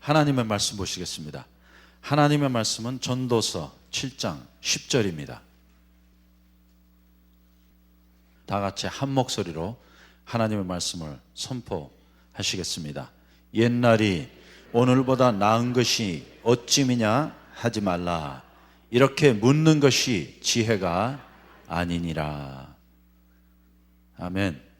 하나님의 말씀 보시겠습니다. 하나님의 말씀은 전도서 7장 10절입니다. 다 같이 한 목소리로 하나님의 말씀을 선포하시겠습니다. 옛날이 오늘보다 나은 것이 어찌미냐 하지 말라. 이렇게 묻는 것이 지혜가 아니니라. 아멘.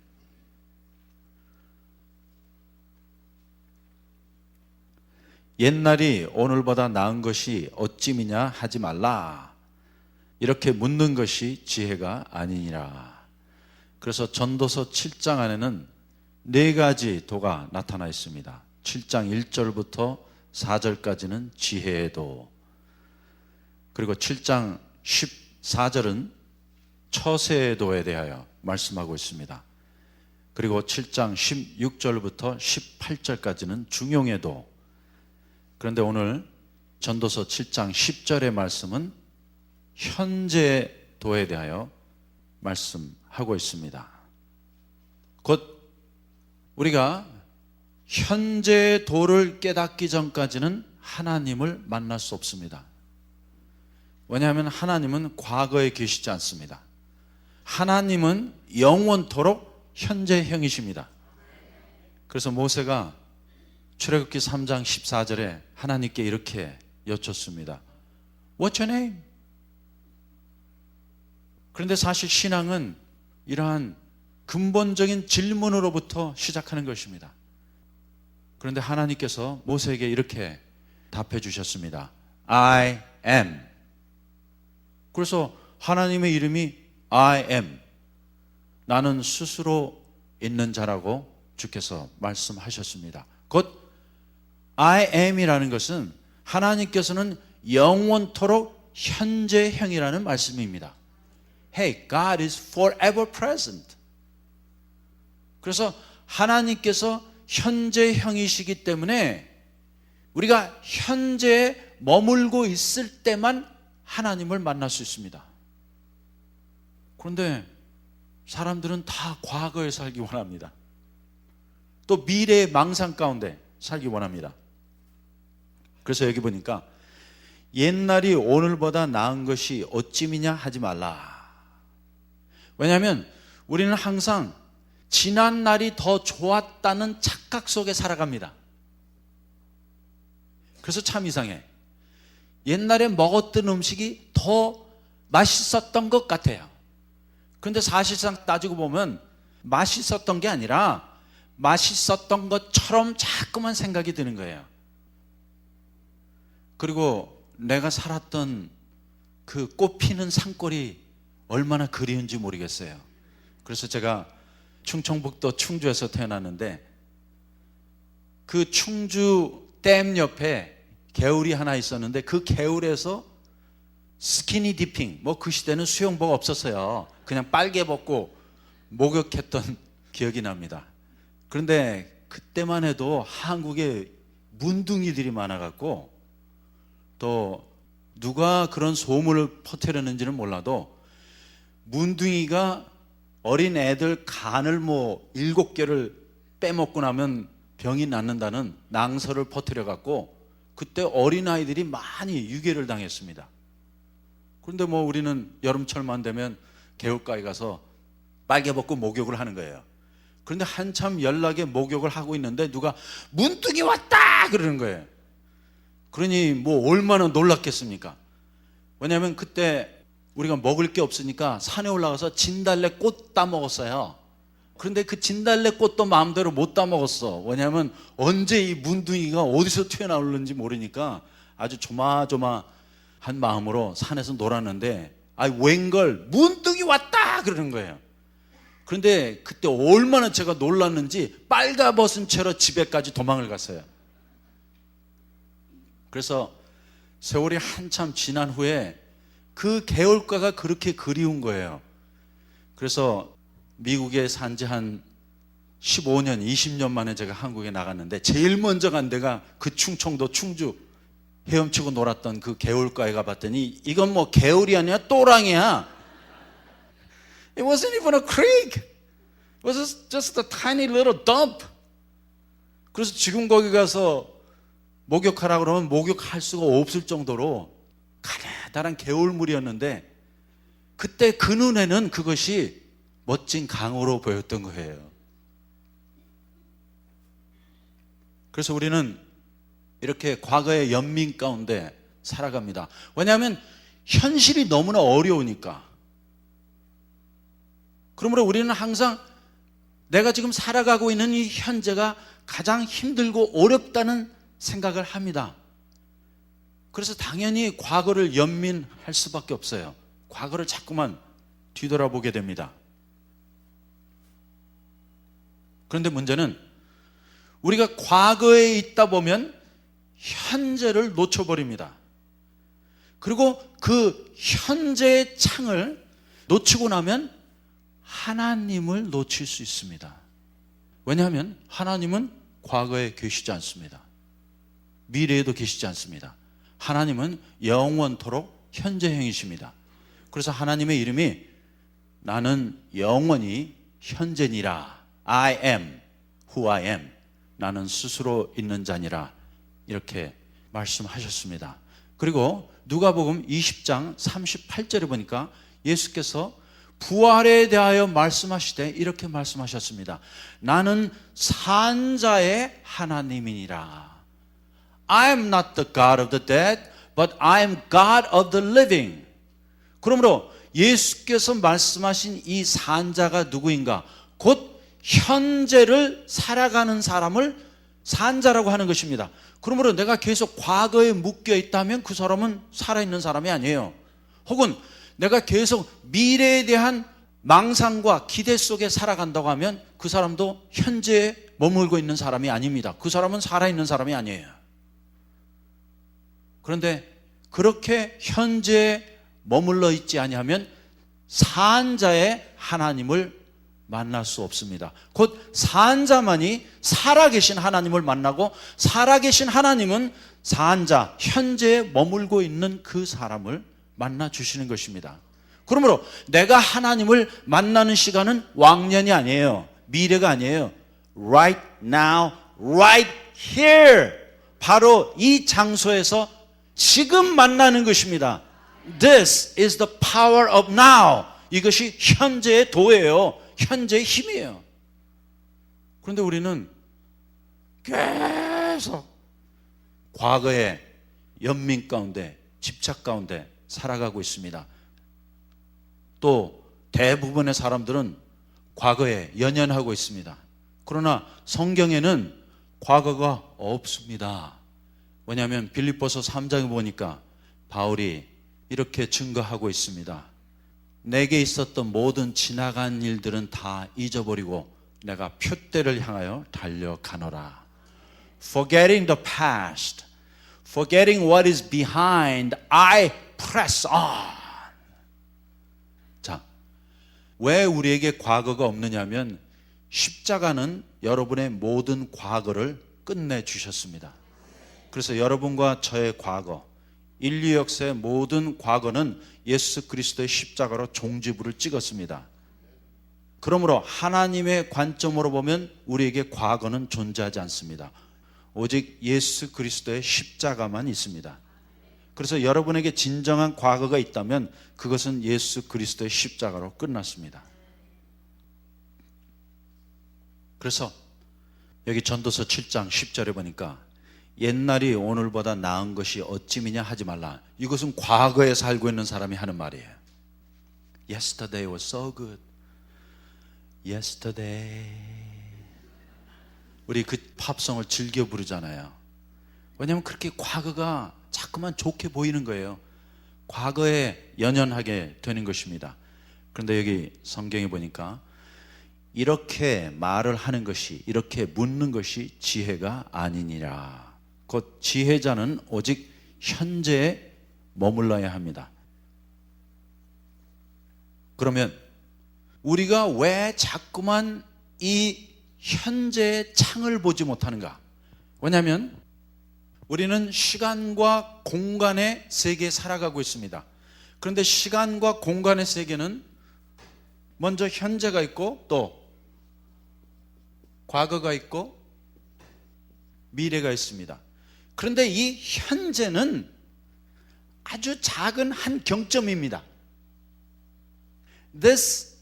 옛날이 오늘보다 나은 것이 어찌미냐 하지 말라. 이렇게 묻는 것이 지혜가 아니니라. 그래서 전도서 7장 안에는 4가지 도가 나타나 있습니다. 7장 1절부터 4절까지는 지혜의 도, 그리고 7장 14절은 처세의 도에 대하여 말씀하고 있습니다. 그리고 7장 16절부터 18절까지는 중용의 도. 그런데 오늘 전도서 7장 10절의 말씀은 현재 도에 대하여 말씀하고 있습니다. 곧 우리가 현재 도를 깨닫기 전까지는 하나님을 만날 수 없습니다. 왜냐하면 하나님은 과거에 계시지 않습니다. 하나님은 영원토록 현재형이십니다. 그래서 모세가 출애굽기 3장 14절에 하나님께 이렇게 여쭙습니다. What's your name? 그런데 사실 신앙은 이러한 근본적인 질문으로부터 시작하는 것입니다. 그런데 하나님께서 모세에게 이렇게 답해 주셨습니다. I am. 그래서 하나님의 이름이 I am. 나는 스스로 있는 자라고 주께서 말씀하셨습니다. 곧 I am이라는 것은 하나님께서는 영원토록 현재형이라는 말씀입니다. Hey, God is forever present. 그래서 하나님께서 현재형이시기 때문에 우리가 현재에 머물고 있을 때만 하나님을 만날 수 있습니다. 그런데 사람들은 다 과거에 살기 원합니다. 또 미래의 망상 가운데 살기 원합니다. 그래서 여기 보니까 옛날이 오늘보다 나은 것이 어찌미냐 하지 말라. 왜냐하면 우리는 항상 지난 날이 더 좋았다는 착각 속에 살아갑니다. 그래서 참 이상해. 옛날에 먹었던 음식이 더 맛있었던 것 같아요. 그런데 사실상 따지고 보면 맛있었던 게 아니라 맛있었던 것처럼 자꾸만 생각이 드는 거예요. 그리고 내가 살았던 그 꽃피는 산골이 얼마나 그리운지 모르겠어요. 그래서 제가 충청북도 충주에서 태어났는데 그 충주 댐 옆에 개울이 하나 있었는데 그 개울에서 스키니 디핑, 뭐 그 시대는 수영복 없었어요. 그냥 빨개 벗고 목욕했던 기억이 납니다. 그런데 그때만 해도 한국에 문둥이들이 많아갖고 또 누가 그런 소문을 퍼뜨렸는지는 몰라도 문둥이가 어린 애들 간을 뭐 7개를 빼먹고 나면 병이 낫는다는 낭설을 퍼뜨려갖고 그때 어린아이들이 많이 유괴를 당했습니다. 그런데 뭐 우리는 여름철만 되면 개울가에 가서 빨개 벗고 목욕을 하는 거예요. 그런데 한참 연락에 목욕을 하고 있는데 누가 문둥이 왔다 그러는 거예요. 그러니 뭐 얼마나 놀랐겠습니까? 왜냐하면 그때 우리가 먹을 게 없으니까 산에 올라가서 진달래 꽃 따먹었어요. 그런데 그 진달래 꽃도 마음대로 못 따먹었어. 왜냐하면 언제 이 문둥이가 어디서 튀어나오는지 모르니까 아주 조마조마한 마음으로 산에서 놀았는데 웬걸 문둥이 왔다 그러는 거예요. 그런데 그때 얼마나 제가 놀랐는지 빨가벗은 채로 집에까지 도망을 갔어요. 그래서 세월이 한참 지난 후에 그 개울가가 그렇게 그리운 거예요. 그래서 미국에 산 지 한 15년, 20년 만에 제가 한국에 나갔는데 제일 먼저 간 데가 그 충청도 충주 헤엄치고 놀았던 그 개울가에 가봤더니 이건 뭐 개울이 아니라 또랑이야. It wasn't even a creek. It was just a tiny little dump. 그래서 지금 거기 가서 목욕하라 그러면 목욕할 수가 없을 정도로 가느다란 개울물이었는데 그때 그 눈에는 그것이 멋진 강으로 보였던 거예요. 그래서 우리는 이렇게 과거의 연민 가운데 살아갑니다. 왜냐하면 현실이 너무나 어려우니까. 그러므로 우리는 항상 내가 지금 살아가고 있는 이 현재가 가장 힘들고 어렵다는 생각을 합니다. 그래서 당연히 과거를 연민할 수밖에 없어요. 과거를 자꾸만 뒤돌아보게 됩니다. 그런데 문제는 우리가 과거에 있다 보면 현재를 놓쳐버립니다. 그리고 그 현재의 창을 놓치고 나면 하나님을 놓칠 수 있습니다. 왜냐하면 하나님은 과거에 계시지 않습니다. 미래에도 계시지 않습니다. 하나님은 영원토록 현재형이십니다. 그래서 하나님의 이름이 나는 영원히 현재니라. I am who I am. 나는 스스로 있는 자니라. 이렇게 말씀하셨습니다. 그리고 누가복음 20장 38절에 보니까 예수께서 부활에 대하여 말씀하시되 이렇게 말씀하셨습니다. 나는 산자의 하나님이니라. I am not the God of the dead, but I am God of the living. 그러므로 예수께서 말씀하신 이 산자가 누구인가? 곧 현재를 살아가는 사람을 산자라고 하는 것입니다. 그러므로 내가 계속 과거에 묶여 있다면 그 사람은 살아있는 사람이 아니에요. 혹은 내가 계속 미래에 대한 망상과 기대 속에 살아간다고 하면 그 사람도 현재에 머물고 있는 사람이 아닙니다. 그 사람은 살아있는 사람이 아니에요. 그런데 그렇게 현재에 머물러 있지 아니하면 산자의 하나님을 만날 수 없습니다. 곧 산자만이 살아계신 하나님을 만나고 살아계신 하나님은 산자, 현재에 머물고 있는 그 사람을 만나 주시는 것입니다. 그러므로 내가 하나님을 만나는 시간은 왕년이 아니에요. 미래가 아니에요. Right now, right here. 바로 이 장소에서 지금 만나는 것입니다. This is the power of now. 이것이 현재의 도예요. 현재의 힘이에요. 그런데 우리는 계속 과거의 연민 가운데, 집착 가운데 살아가고 있습니다. 또 대부분의 사람들은 과거에 연연하고 있습니다. 그러나 성경에는 과거가 없습니다. 왜냐하면 빌립보서 3장에 보니까 바울이 이렇게 증거하고 있습니다. 내게 있었던 모든 지나간 일들은 다 잊어버리고 내가 표대를 향하여 달려가노라. Forgetting the past, forgetting what is behind, I press on. 자, 왜 우리에게 과거가 없느냐면 십자가는 여러분의 모든 과거를 끝내주셨습니다. 그래서 여러분과 저의 과거, 인류 역사의 모든 과거는 예수 그리스도의 십자가로 종지부를 찍었습니다. 그러므로 하나님의 관점으로 보면 우리에게 과거는 존재하지 않습니다. 오직 예수 그리스도의 십자가만 있습니다. 그래서 여러분에게 진정한 과거가 있다면 그것은 예수 그리스도의 십자가로 끝났습니다. 그래서 여기 전도서 7장 10절에 보니까 옛날이 오늘보다 나은 것이 어찌미냐 하지 말라. 이것은 과거에 살고 있는 사람이 하는 말이에요. Yesterday was so good. Yesterday. 우리 그 팝송을 즐겨 부르잖아요. 왜냐하면 그렇게 과거가 자꾸만 좋게 보이는 거예요. 과거에 연연하게 되는 것입니다. 그런데 여기 성경에 보니까 이렇게 말을 하는 것이, 이렇게 묻는 것이 지혜가 아니니라. 곧 지혜자는 오직 현재에 머물러야 합니다. 그러면 우리가 왜 자꾸만 이 현재의 창을 보지 못하는가? 왜냐하면 우리는 시간과 공간의 세계에 살아가고 있습니다. 그런데 시간과 공간의 세계는 먼저 현재가 있고 또 과거가 있고 미래가 있습니다. 그런데 이 현재는 아주 작은 한 경점입니다. This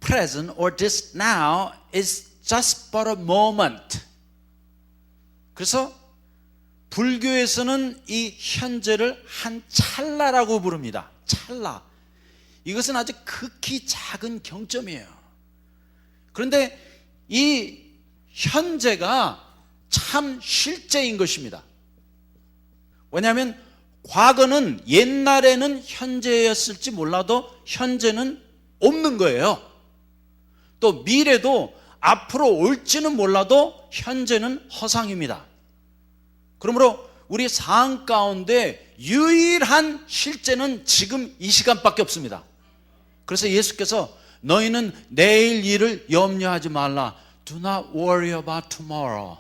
present or this now is just but a moment. 그래서 불교에서는 이 현재를 한 찰나라고 부릅니다. 찰나. 이것은 아주 극히 작은 경점이에요. 그런데 이 현재가 참 실제인 것입니다. 왜냐하면 과거는 옛날에는 현재였을지 몰라도 현재는 없는 거예요. 또 미래도 앞으로 올지는 몰라도 현재는 허상입니다. 그러므로 우리 삶 가운데 유일한 실제는 지금 이 시간밖에 없습니다. 그래서 예수께서 너희는 내일 일을 염려하지 말라. Do not worry about tomorrow.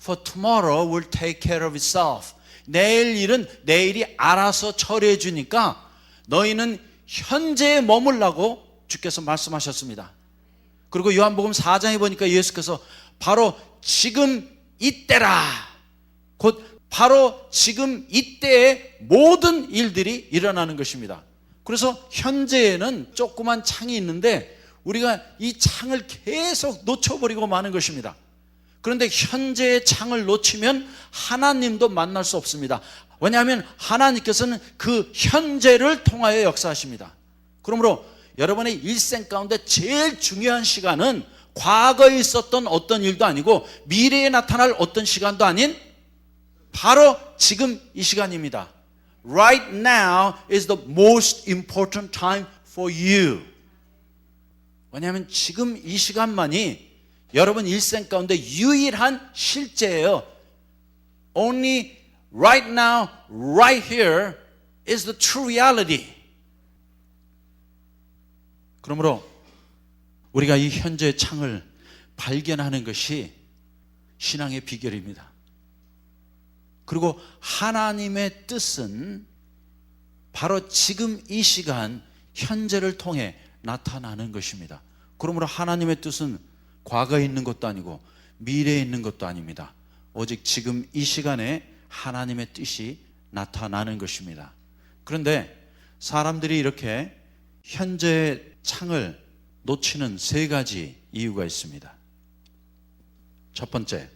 For tomorrow will take care of itself. 내일 일은 내일이 알아서 처리해 주니까 너희는 현재에 머물라고 주께서 말씀하셨습니다. 그리고 요한복음 4장에 보니까 예수께서 바로 지금 이때라, 곧 바로 지금 이때에 모든 일들이 일어나는 것입니다. 그래서 현재에는 조그만 창이 있는데 우리가 이 창을 계속 놓쳐버리고 마는 것입니다. 그런데 현재의 창을 놓치면 하나님도 만날 수 없습니다. 왜냐하면 하나님께서는 그 현재를 통하여 역사하십니다. 그러므로 여러분의 일생 가운데 제일 중요한 시간은 과거에 있었던 어떤 일도 아니고 미래에 나타날 어떤 시간도 아닌 바로 지금 이 시간입니다. Right now is the most important time for you. 왜냐하면 지금 이 시간만이 여러분 일생 가운데 유일한 실제예요. Only right now, right here is the true reality. 그러므로 우리가 이 현재의 창을 발견하는 것이 신앙의 비결입니다. 그리고 하나님의 뜻은 바로 지금 이 시간 현재를 통해 나타나는 것입니다. 그러므로 하나님의 뜻은 과거에 있는 것도 아니고 미래에 있는 것도 아닙니다. 오직 지금 이 시간에 하나님의 뜻이 나타나는 것입니다. 그런데 사람들이 이렇게 현재의 창을 놓치는 세 가지 이유가 있습니다. 첫 번째,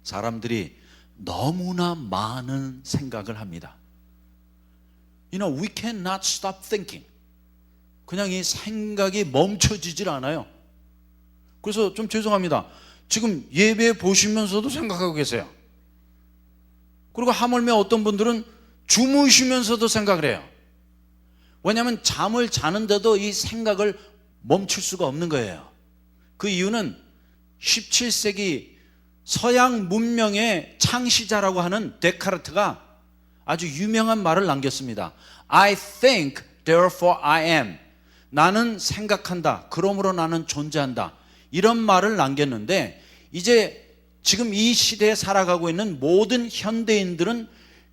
사람들이 너무나 많은 생각을 합니다. You know, we cannot stop thinking. 그냥 이 생각이 멈춰지질 않아요. 그래서 좀 죄송합니다. 지금 예배 보시면서도 생각하고 계세요. 그리고 하물며 어떤 분들은 주무시면서도 생각을 해요. 왜냐하면 잠을 자는데도 이 생각을 멈출 수가 없는 거예요. 그 이유는 17세기 서양 문명의 창시자라고 하는 데카르트가 아주 유명한 말을 남겼습니다. I think, therefore I am. 나는 생각한다. 그러므로 나는 존재한다. 이런 말을 남겼는데 이제 지금 이 시대에 살아가고 있는 모든 현대인들은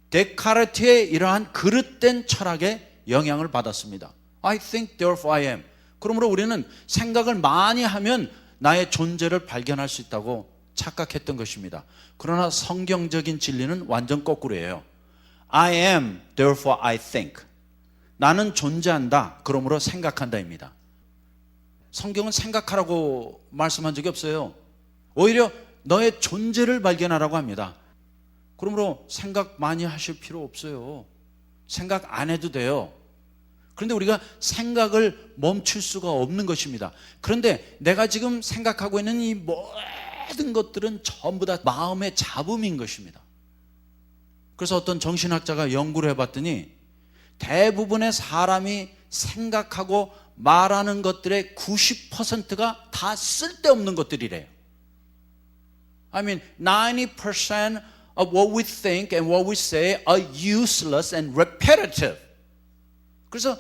데카르트의 이러한 그릇된 철학에 영향을 받았습니다. I think, therefore I am. 그러므로 우리는 생각을 많이 하면 나의 존재를 발견할 수 있다고 착각했던 것입니다. 그러나 성경적인 진리는 완전 거꾸로예요. I am, therefore I think. 나는 존재한다. 그러므로 생각한다입니다. 성경은 생각하라고 말씀한 적이 없어요. 오히려 너의 존재를 발견하라고 합니다. 그러므로 생각 많이 하실 필요 없어요. 생각 안 해도 돼요. 그런데 우리가 생각을 멈출 수가 없는 것입니다. 그런데 내가 지금 생각하고 있는 이 모든 것들은 전부 다 마음의 잡음인 것입니다. 그래서 어떤 정신학자가 연구를 해봤더니 대부분의 사람이 생각하고 말하는 것들의 90%가 다 쓸데없는 것들이래요. I mean, 90% of what we think and what we say are useless and repetitive. 그래서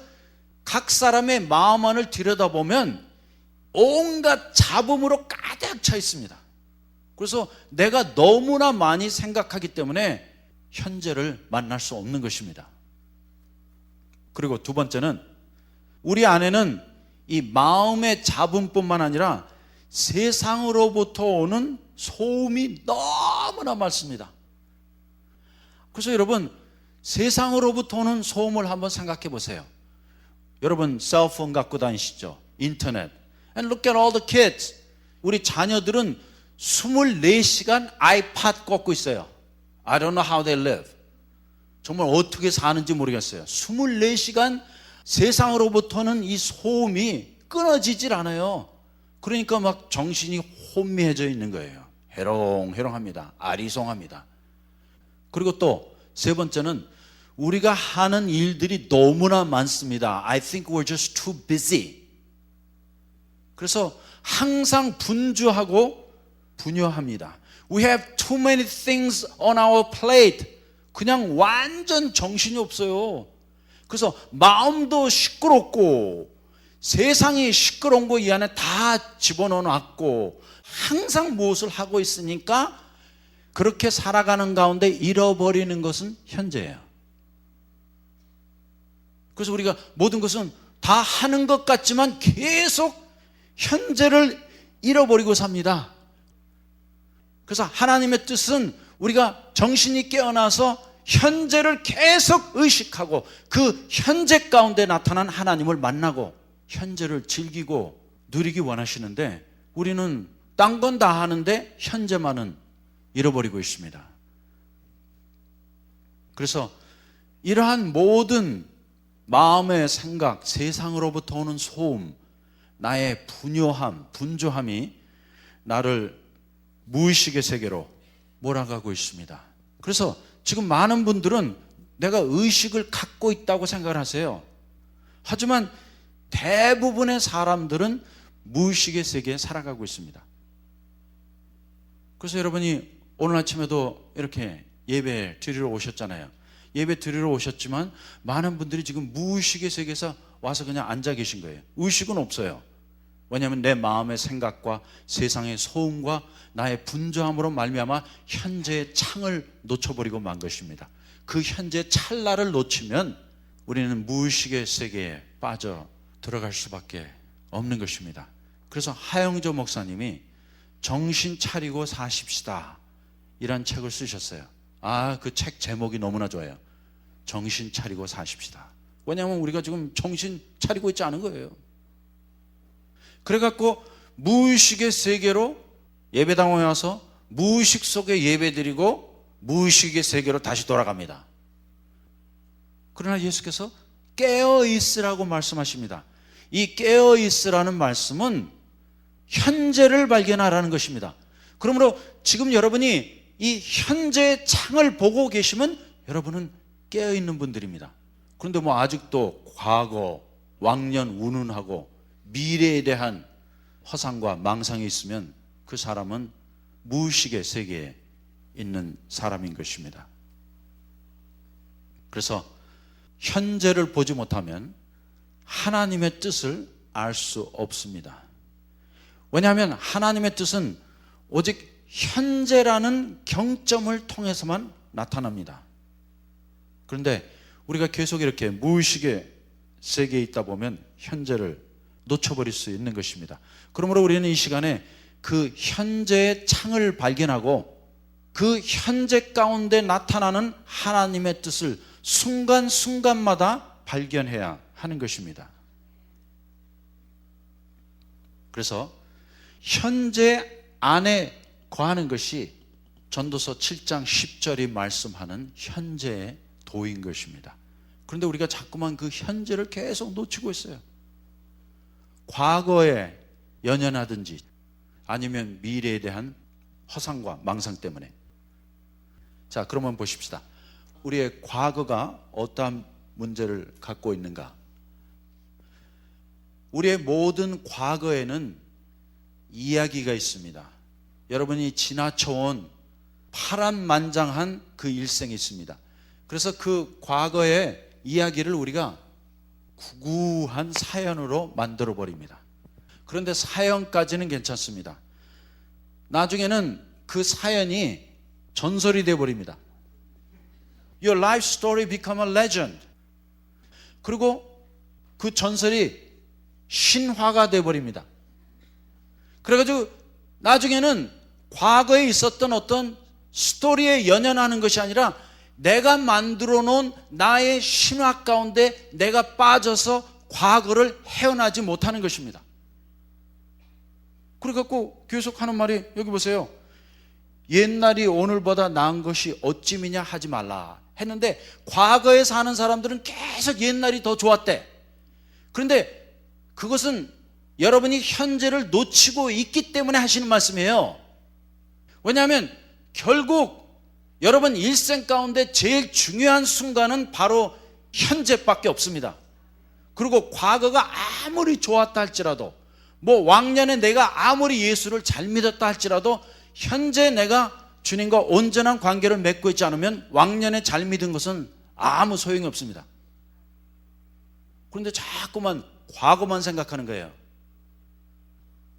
각 사람의 마음 안을 들여다보면 온갖 잡음으로 가득 차 있습니다. 그래서 내가 너무나 많이 생각하기 때문에 현재를 만날 수 없는 것입니다. 그리고 두 번째는 우리 안에는 이 마음의 잡음뿐만 아니라 세상으로부터 오는 소음이 너무나 많습니다. 그래서 여러분, 세상으로부터 오는 소음을 한번 생각해 보세요. 여러분 셀폰 갖고 다니시죠? 인터넷. And look at all the kids. 우리 자녀들은 24시간 아이팟 꽂고 있어요. I don't know how they live. 정말 어떻게 사는지 모르겠어요. 24시간 세상으로부터는 이 소음이 끊어지질 않아요. 그러니까 막 정신이 혼미해져 있는 거예요. 해롱해롱합니다. 아리송합니다. 그리고 또 세 번째는 우리가 하는 일들이 너무나 많습니다. I think we're just too busy. 그래서 항상 분주하고 분요합니다. We have too many things on our plate. 그냥 완전 정신이 없어요. 그래서 마음도 시끄럽고 세상이 시끄러운 거 이 안에 다 집어넣어 놨고 항상 무엇을 하고 있으니까 그렇게 살아가는 가운데 잃어버리는 것은 현재예요. 그래서 우리가 모든 것은 다 하는 것 같지만 계속 현재를 잃어버리고 삽니다. 그래서 하나님의 뜻은 우리가 정신이 깨어나서 현재를 계속 의식하고 그 현재 가운데 나타난 하나님을 만나고 현재를 즐기고 누리기 원하시는데 우리는 딴 건 다 하는데 현재만은 잃어버리고 있습니다. 그래서 이러한 모든 마음의 생각, 세상으로부터 오는 소음, 나의 분요함, 분주함이 나를 무의식의 세계로 몰아가고 있습니다. 그래서 지금 많은 분들은 내가 의식을 갖고 있다고 생각을 하세요. 하지만 대부분의 사람들은 무의식의 세계에 살아가고 있습니다. 그래서 여러분이 오늘 아침에도 이렇게 예배 드리러 오셨잖아요. 예배 드리러 오셨지만 많은 분들이 지금 무의식의 세계에서 와서 그냥 앉아 계신 거예요. 의식은 없어요. 왜냐하면 내 마음의 생각과 세상의 소음과 나의 분주함으로 말미암아 현재의 창을 놓쳐버리고 만 것입니다. 그 현재 찰나를 놓치면 우리는 무의식의 세계에 빠져 들어갈 수밖에 없는 것입니다. 그래서 하영조 목사님이 정신 차리고 사십시다 이란 책을 쓰셨어요. 그 책 제목이 너무나 좋아요. 정신 차리고 사십시다. 왜냐하면 우리가 지금 정신 차리고 있지 않은 거예요. 그래갖고 무의식의 세계로 예배당에 와서 무의식 속에 예배드리고 무의식의 세계로 다시 돌아갑니다. 그러나 예수께서 깨어있으라고 말씀하십니다. 이 깨어있으라는 말씀은 현재를 발견하라는 것입니다. 그러므로 지금 여러분이 이 현재의 창을 보고 계시면 여러분은 깨어있는 분들입니다. 그런데 아직도 과거, 왕년 운운하고 미래에 대한 허상과 망상이 있으면 그 사람은 무의식의 세계에 있는 사람인 것입니다. 그래서 현재를 보지 못하면 하나님의 뜻을 알 수 없습니다. 왜냐하면 하나님의 뜻은 오직 현재라는 경점을 통해서만 나타납니다. 그런데 우리가 계속 이렇게 무의식의 세계에 있다 보면 현재를 놓쳐버릴 수 있는 것입니다. 그러므로 우리는 이 시간에 그 현재의 창을 발견하고 그 현재 가운데 나타나는 하나님의 뜻을 순간순간마다 발견해야 하는 것입니다. 그래서 현재 안에 거하는 것이 전도서 7장 10절이 말씀하는 현재의 도인 것입니다. 그런데 우리가 자꾸만 그 현재를 계속 놓치고 있어요. 과거에 연연하든지 아니면 미래에 대한 허상과 망상 때문에. 자, 그러면 보십시다. 우리의 과거가 어떠한 문제를 갖고 있는가? 우리의 모든 과거에는 이야기가 있습니다. 여러분이 지나쳐온 파란만장한 그 일생이 있습니다. 그래서 그 과거의 이야기를 우리가 구구한 사연으로 만들어 버립니다. 그런데 사연까지는 괜찮습니다. 나중에는 그 사연이 전설이 되어 버립니다. Your life story become a legend. 그리고 그 전설이 신화가 되어 버립니다. 그래가지고 나중에는 과거에 있었던 어떤 스토리에 연연하는 것이 아니라 내가 만들어 놓은 나의 신화 가운데 내가 빠져서 과거를 헤어나지 못하는 것입니다. 그래갖고 계속 하는 말이, 여기 보세요. 옛날이 오늘보다 나은 것이 어찌미냐 하지 말라 했는데, 과거에 사는 사람들은 계속 옛날이 더 좋았대. 그런데 그것은 여러분이 현재를 놓치고 있기 때문에 하시는 말씀이에요. 왜냐하면 결국 여러분 일생 가운데 제일 중요한 순간은 바로 현재밖에 없습니다. 그리고 과거가 아무리 좋았다 할지라도, 뭐 왕년에 내가 아무리 예수를 잘 믿었다 할지라도, 현재 내가 주님과 온전한 관계를 맺고 있지 않으면 왕년에 잘 믿은 것은 아무 소용이 없습니다. 그런데 자꾸만 과거만 생각하는 거예요.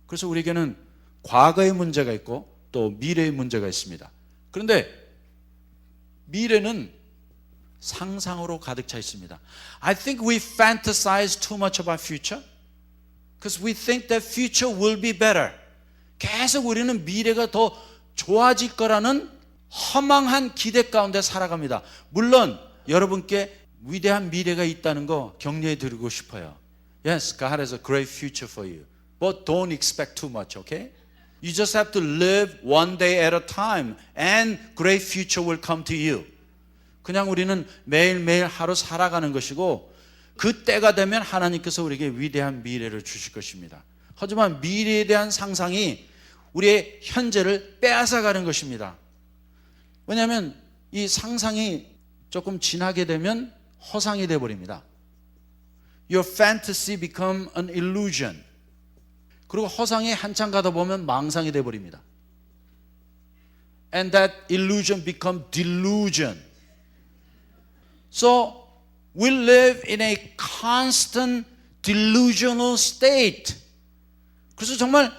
그래서 우리에게는 과거의 문제가 있고 또 미래의 문제가 있습니다. 그런데 미래는 상상으로 가득 차 있습니다. I think we fantasize too much about future because we think that future will be better. 계속 우리는 미래가 더 좋아질 거라는 허망한 기대 가운데 살아갑니다. 물론 여러분께 위대한 미래가 있다는 거 격려해 드리고 싶어요. Yes, God has a great future for you. But don't expect too much, okay? You just have to live one day at a time and great future will come to you. 그냥 우리는 매일매일 하루 살아가는 것이고, 그 때가 되면 하나님께서 우리에게 위대한 미래를 주실 것입니다. 하지만 미래에 대한 상상이 우리의 현재를 빼앗아가는 것입니다. 왜냐하면 이 상상이 조금 지나게 되면 허상이 되어버립니다. Your fantasy become an illusion. 그리고 허상이 한참 가다 보면 망상이 되어버립니다. And that illusion become delusion. So we live in a constant delusional state. 그래서 정말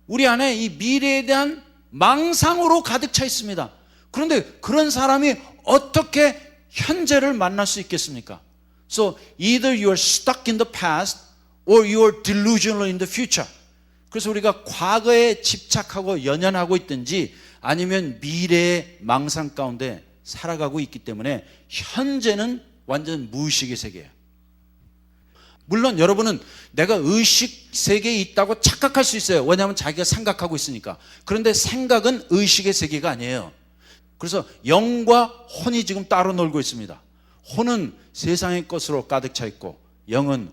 우리 안에 이 미래에 대한 망상으로 가득 차 있습니다. 그런데 그런 사람이 어떻게 현재를 만날 수 있겠습니까? So either you are stuck in the past or you are delusional in the future. 그래서 우리가 과거에 집착하고 연연하고 있든지 아니면 미래의 망상 가운데 살아가고 있기 때문에 현재는 완전 무의식의 세계예요. 물론 여러분은 내가 의식 세계에 있다고 착각할 수 있어요. 왜냐하면 자기가 생각하고 있으니까. 그런데 생각은 의식의 세계가 아니에요. 그래서 영과 혼이 지금 따로 놀고 있습니다. 혼은 세상의 것으로 가득 차 있고 영은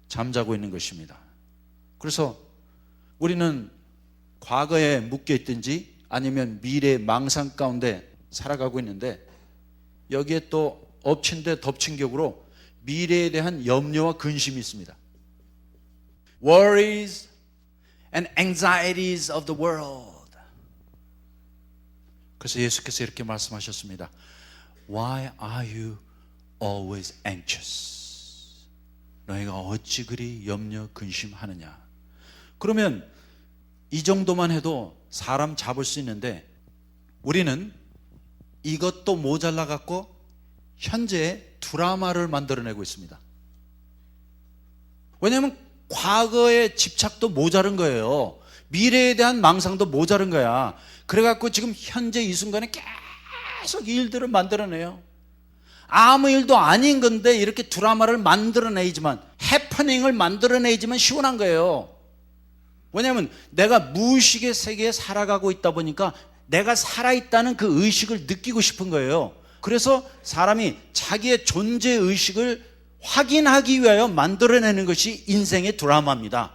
잠자고 있는 것입니다. 그래서 우리는 과거에 묶여 있든지 아니면 미래의 망상 가운데 살아가고 있는데, 여기에 또 엎친 데 덮친 격으로 미래에 대한 염려와 근심이 있습니다. Worries and anxieties of the world. 그래서 예수께서 이렇게 말씀하셨습니다. Why are you always anxious? 너희가 어찌 그리 염려 근심하느냐? 그러면 이 정도만 해도 사람 잡을 수 있는데, 우리는 이것도 모자라 갖고 현재의 드라마를 만들어내고 있습니다. 왜냐하면 과거의 집착도 모자른 거예요. 미래에 대한 망상도 모자른 거야. 그래갖고 지금 현재 이 순간에 계속 일들을 만들어내요. 아무 일도 아닌 건데 이렇게 드라마를 만들어내지만, 해퍼닝을 만들어내지만 시원한 거예요. 왜냐하면 내가 무의식의 세계에 살아가고 있다 보니까 내가 살아있다는 그 의식을 느끼고 싶은 거예요. 그래서 사람이 자기의 존재의식을 확인하기 위하여 만들어내는 것이 인생의 드라마입니다.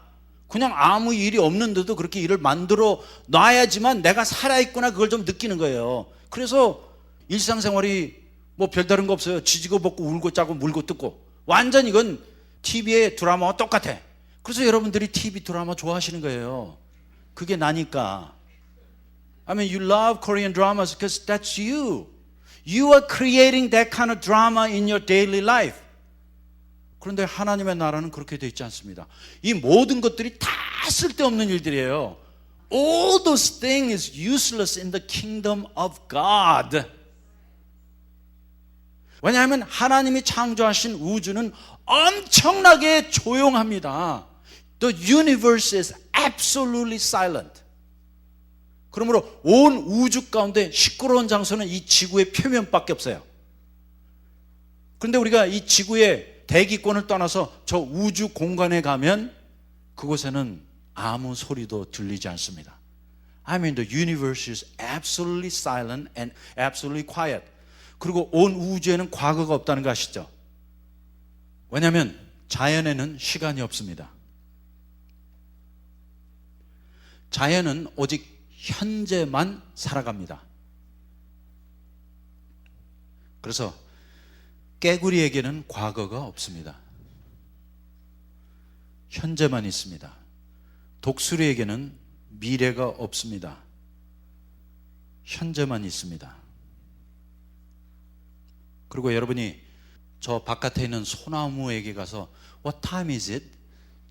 그냥 아무 일이 없는데도 그렇게 일을 만들어 놔야지만 내가 살아있구나, 그걸 좀 느끼는 거예요. 그래서 일상생활이 뭐 별다른 거 없어요. 지지고 볶고 울고 짜고 물고 뜯고, 완전 이건 TV의 드라마와 똑같아. 그래서 여러분들이 TV 드라마 좋아하시는 거예요. 그게 나니까. I mean, you love Korean dramas because that's you. You are creating that kind of drama in your daily life. 그런데 하나님의 나라는 그렇게 되어 있지 않습니다. 이 모든 것들이 다 쓸데없는 일들이에요. All those things is useless in the kingdom of God. 왜냐하면 하나님이 창조하신 우주는 엄청나게 조용합니다. The universe is absolutely silent. 그러므로 온 우주 가운데 시끄러운 장소는 이 지구의 표면밖에 없어요. 그런데 우리가 이 지구의 대기권을 떠나서 저 우주 공간에 가면 그곳에는 아무 소리도 들리지 않습니다. I mean, the universe is absolutely silent and absolutely quiet. 그리고 온 우주에는 과거가 없다는 거 아시죠? 왜냐하면 자연에는 시간이 없습니다. 자연은 오직 현재만 살아갑니다. 그래서 깨구리에게는 과거가 없습니다. 현재만 있습니다. 독수리에게는 미래가 없습니다. 현재만 있습니다. 그리고 여러분이 저 바깥에 있는 소나무에게 가서 What time is it?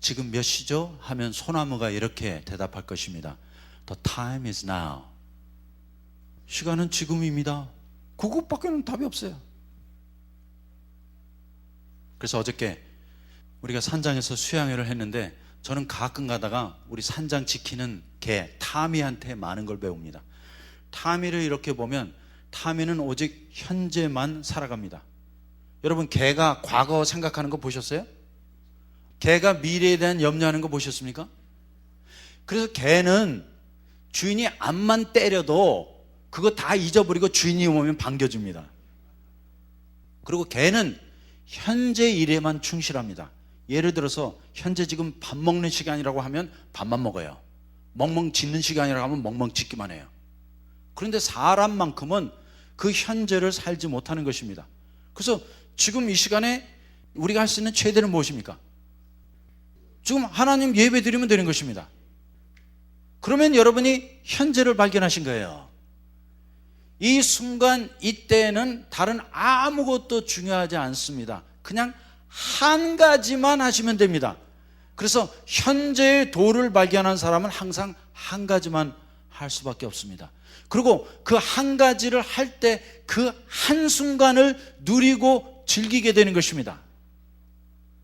지금 몇 시죠? 하면 소나무가 이렇게 대답할 것입니다. The time is now. 시간은 지금입니다. 그것밖에는 답이 없어요. 그래서 어저께 우리가 산장에서 수양회를 했는데 저는 가끔 가다가 우리 산장 지키는 개 타미한테 많은 걸 배웁니다. 타미를 이렇게 보면 타미는 오직 현재만 살아갑니다. 여러분, 개가 과거 생각하는 거 보셨어요? 개가 미래에 대한 염려하는 거 보셨습니까? 그래서 개는 주인이 암만 때려도 그거 다 잊어버리고 주인이 오면 반겨줍니다. 그리고 개는 현재 일에만 충실합니다. 예를 들어서 현재 지금 밥 먹는 시간이라고 하면 밥만 먹어요. 멍멍 짖는 시간이라고 하면 멍멍 짖기만 해요. 그런데 사람만큼은 그 현재를 살지 못하는 것입니다. 그래서 지금 이 시간에 우리가 할 수 있는 최대는 무엇입니까? 지금 하나님 예배 드리면 되는 것입니다. 그러면 여러분이 현재를 발견하신 거예요. 이 순간 이때에는 다른 아무것도 중요하지 않습니다. 그냥 한 가지만 하시면 됩니다. 그래서 현재의 도를 발견한 사람은 항상 한 가지만 할 수밖에 없습니다. 그리고 그 한 가지를 할 때 그 한순간을 누리고 즐기게 되는 것입니다.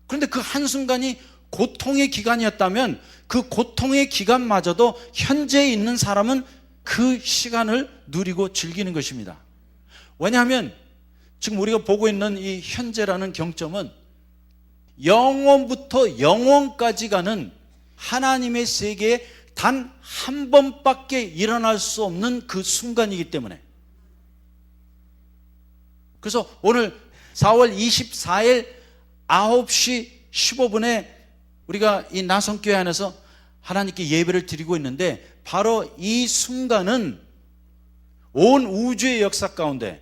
그런데 그 한순간이 고통의 기간이었다면 그 고통의 기간마저도 현재에 있는 사람은 그 시간을 누리고 즐기는 것입니다. 왜냐하면 지금 우리가 보고 있는 이 현재라는 경점은 영원부터 영원까지 가는 하나님의 세계에 단 한 번밖에 일어날 수 없는 그 순간이기 때문에, 그래서 오늘 4월 24일 9시 15분에 우리가 이 나성교회 안에서 하나님께 예배를 드리고 있는데, 바로 이 순간은 온 우주의 역사 가운데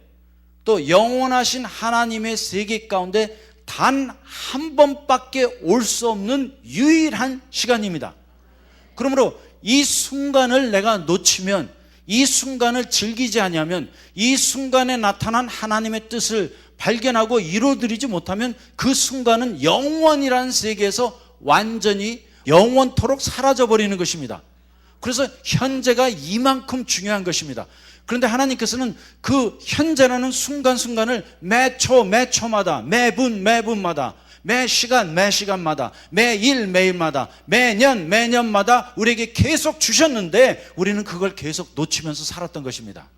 또 영원하신 하나님의 세계 가운데 단 한 번밖에 올 수 없는 유일한 시간입니다. 그러므로 이 순간을 내가 놓치면, 이 순간을 즐기지 아니하면, 이 순간에 나타난 하나님의 뜻을 발견하고 이루어드리지 못하면 그 순간은 영원이라는 세계에서 완전히 영원토록 사라져버리는 것입니다. 그래서 현재가 이만큼 중요한 것입니다. 그런데 하나님께서는 그 현재라는 순간순간을 매 초 매초마다, 매분 매분마다, 매 시간 매시간마다, 매일 매일마다, 매년 매년마다 우리에게 계속 주셨는데 우리는 그걸 계속 놓치면서 살았던 것입니다.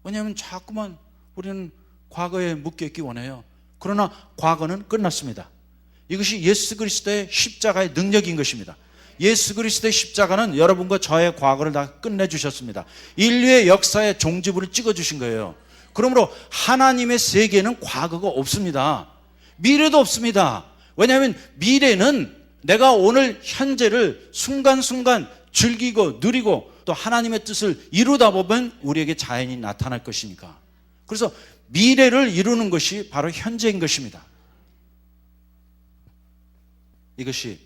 왜냐하면 자꾸만 우리는 과거에 묶여있기 원해요. 그러나 과거는 끝났습니다. 이것이 예수 그리스도의 십자가의 능력인 것입니다. 예수 그리스도의 십자가는 여러분과 저의 과거를 다 끝내주셨습니다. 인류의 역사의 종지부를 찍어주신 거예요. 그러므로 하나님의 세계에는 과거가 없습니다. 미래도 없습니다. 왜냐하면 미래는 내가 오늘 현재를 순간순간 즐기고 누리고 또 하나님의 뜻을 이루다 보면 우리에게 자연히 나타날 것이니까. 그래서 미래를 이루는 것이 바로 현재인 것입니다. 이것이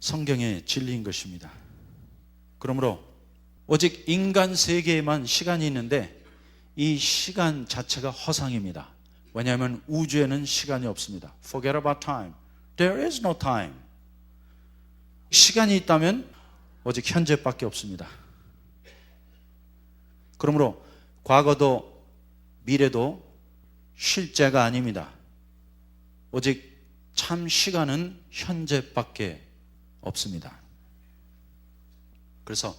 성경의 진리인 것입니다. 그러므로 오직 인간 세계에만 시간이 있는데 이 시간 자체가 허상입니다. 왜냐하면 우주에는 시간이 없습니다. Forget about time. There is no time. 시간이 있다면 오직 현재밖에 없습니다. 그러므로 과거도 미래도 실제가 아닙니다. 오직 참 시간은 현재밖에 없습니다. 그래서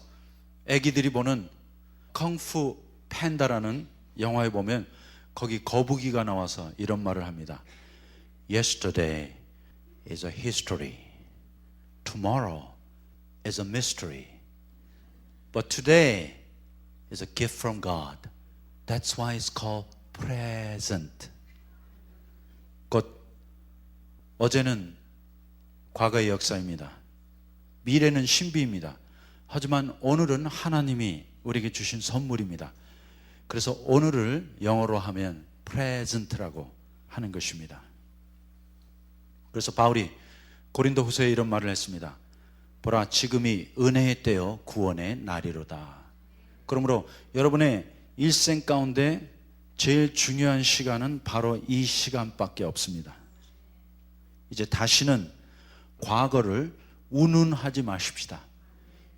애기들이 보는 쿵푸 팬다라는 영화에 보면 거기 거북이가 나와서 이런 말을 합니다. Yesterday is a history. Tomorrow is a mystery. But today is a gift from God. That's why it's called present. 곧 어제는 과거의 역사입니다. 미래는 신비입니다. 하지만 오늘은 하나님이 우리에게 주신 선물입니다. 그래서 오늘을 영어로 하면 present라고 하는 것입니다. 그래서 바울이 고린도후서에 이런 말을 했습니다. 보라, 지금이 은혜의 때요 구원의 날이로다. 그러므로 여러분의 일생 가운데 제일 중요한 시간은 바로 이 시간밖에 없습니다. 이제 다시는 과거를 운운하지 마십시다.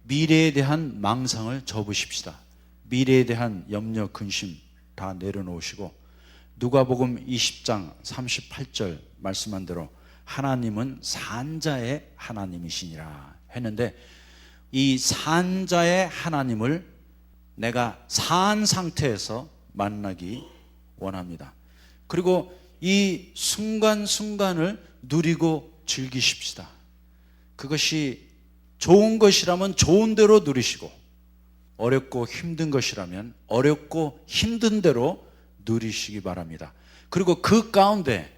미래에 대한 망상을 접으십시다. 미래에 대한 염려, 근심 다 내려놓으시고 누가복음 20장 38절 말씀한 대로 하나님은 산자의 하나님이시니라 했는데, 이 산자의 하나님을 내가 산 상태에서 만나기 원합니다. 그리고 이 순간순간을 누리고 즐기십시다. 그것이 좋은 것이라면 좋은 대로 누리시고, 어렵고 힘든 것이라면 어렵고 힘든 대로 누리시기 바랍니다. 그리고 그 가운데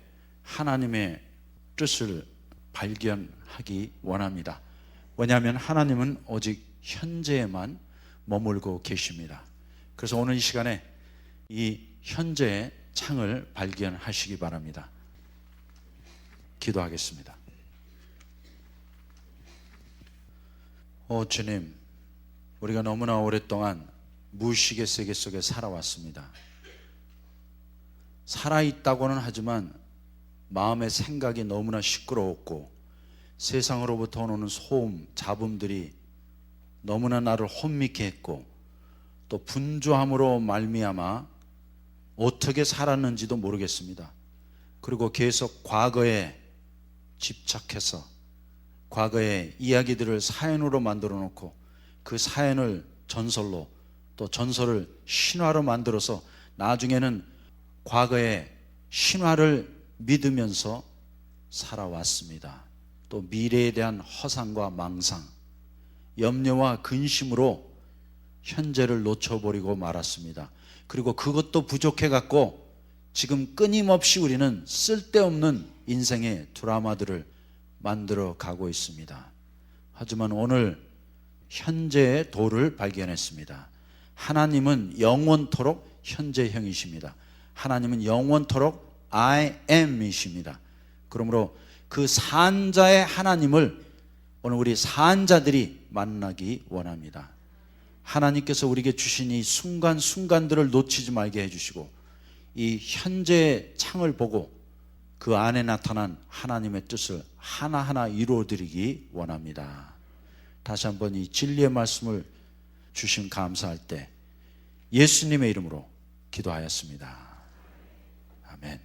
하나님의 뜻을 발견하기 원합니다. 왜냐하면 하나님은 오직 현재에만 머물고 계십니다. 그래서 오늘 이 시간에 이 현재의 창을 발견하시기 바랍니다. 기도하겠습니다. 주님, 우리가 너무나 오랫동안 무의식의 세계 속에 살아왔습니다. 살아있다고는 하지만 마음의 생각이 너무나 시끄러웠고, 세상으로부터 오는 소음, 잡음들이 너무나 나를 혼미케 했고, 또 분주함으로 말미암아 어떻게 살았는지도 모르겠습니다. 그리고 계속 과거에 집착해서 과거의 이야기들을 사연으로 만들어 놓고 그 사연을 전설로, 또 전설을 신화로 만들어서 나중에는 과거의 신화를 믿으면서 살아왔습니다. 또 미래에 대한 허상과 망상, 염려와 근심으로 현재를 놓쳐버리고 말았습니다. 그리고 그것도 부족해갖고 지금 끊임없이 우리는 쓸데없는 인생의 드라마들을 만들어 가고 있습니다. 하지만 오늘 현재의 도를 발견했습니다. 하나님은 영원토록 현재형이십니다. 하나님은 영원토록 I am이십니다. 그러므로 그 산자의 하나님을 오늘 우리 산자들이 만나기 원합니다. 하나님께서 우리에게 주신 이 순간순간들을 놓치지 말게 해주시고, 이 현재의 창을 보고 그 안에 나타난 하나님의 뜻을 하나하나 이루어드리기 원합니다. 다시 한번 이 진리의 말씀을 주신 감사할 때 예수님의 이름으로 기도하였습니다. 아멘.